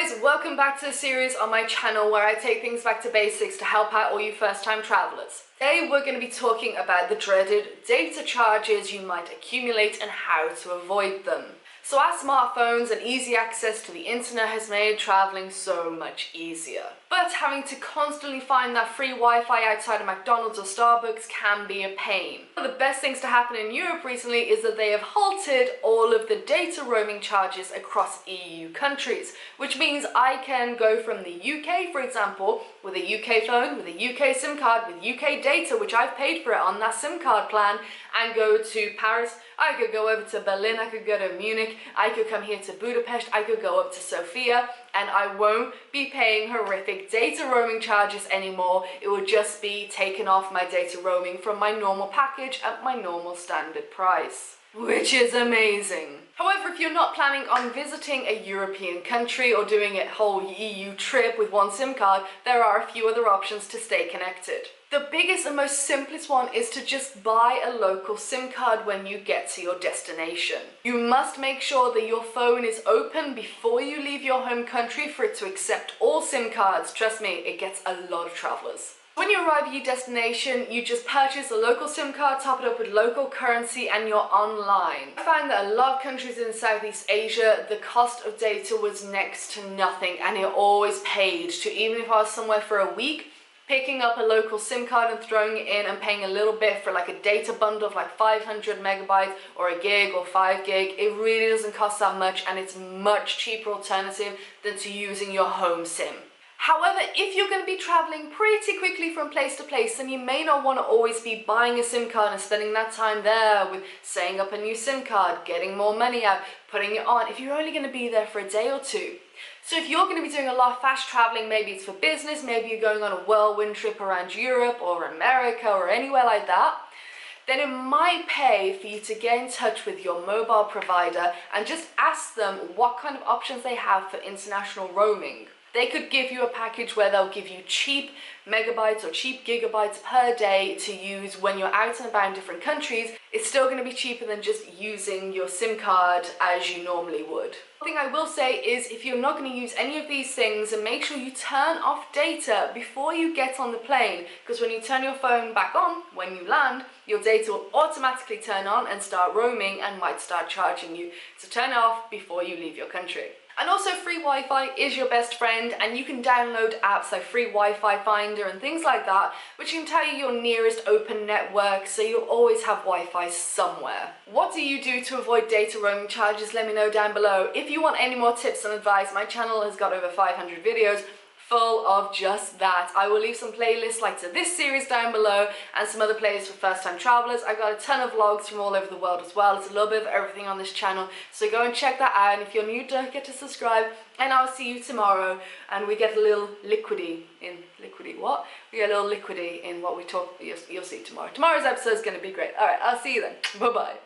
guys, welcome back to the series on my channel where I take things back to basics to help out all you first-time travelers. Today we're going to be talking about the dreaded data charges you might accumulate and how to avoid them. So our smartphones and easy access to the internet has made traveling so much easier. But having to constantly find that free Wi-Fi outside of McDonald's or Starbucks can be a pain. One of the best things to happen in Europe recently is that they have halted all of the data roaming charges across EU countries, which means I can go from the UK, for example, with a UK phone, with a UK SIM card, with UK data, which I've paid for it on that SIM card plan, and go to Paris. I could go over to Berlin, I could go to Munich, I could come here to Budapest, I could go up to Sofia, and I won't be paying horrific data roaming charges anymore. It will just be taken off my data roaming from my normal package at my normal standard price, which is amazing. However, if you're not planning on visiting a European country or doing a whole EU trip with one SIM card, there are a few other options to stay connected. The biggest and most simplest one is to just buy a local SIM card when you get to your destination. You must make sure that your phone is open before you leave your home country for it to accept all SIM cards. Trust me, it gets a lot of travelers. When you arrive at your destination, you just purchase a local SIM card, top it up with local currency, and you're online. I find that a lot of countries in Southeast Asia, the cost of data was next to nothing, and it always paid to, even if I was somewhere for a week, picking up a local SIM card and throwing it in and paying a little bit for like a data bundle of like 500 megabytes or a gig or 5 gig, it really doesn't cost that much, and it's a much cheaper alternative than to using your home SIM. However, if you're going to be traveling pretty quickly from place to place, then you may not want to always be buying a SIM card and spending that time there with setting up a new SIM card, getting more money out, putting it on, if you're only going to be there for a day or two. So if you're going to be doing a lot of fast traveling, maybe it's for business, maybe you're going on a whirlwind trip around Europe or America or anywhere like that, then it might pay for you to get in touch with your mobile provider and just ask them what kind of options they have for international roaming. They could give you a package where they'll give you cheap megabytes or cheap gigabytes per day to use when you're out and about in different countries. It's still going to be cheaper than just using your SIM card as you normally would. One thing I will say is if you're not going to use any of these things, and make sure you turn off data before you get on the plane, because when you turn your phone back on, when you land, your data will automatically turn on and start roaming and might start charging you. So turn it off before you leave your country. And also, free Wi-Fi is your best friend, and you can download apps like Free Wi-Fi Finder and things like that, which can tell you your nearest open network, so you'll always have Wi-Fi somewhere. What do you do to avoid data roaming charges? Let me know down below. If you want any more tips and advice, my channel has got over 500 videos full of just that. I will leave some playlists like to this series down below and some other playlists for first-time travelers. I've got a ton of vlogs from all over the world as well. It's a little bit of everything on this channel, so go and check that out. And if you're new, don't forget to subscribe, and I'll see you tomorrow. And we get a little liquidy in what? We get a little liquidy in what we talk. You'll see tomorrow. Tomorrow's episode is going to be great. All right, I'll see you then. Bye bye.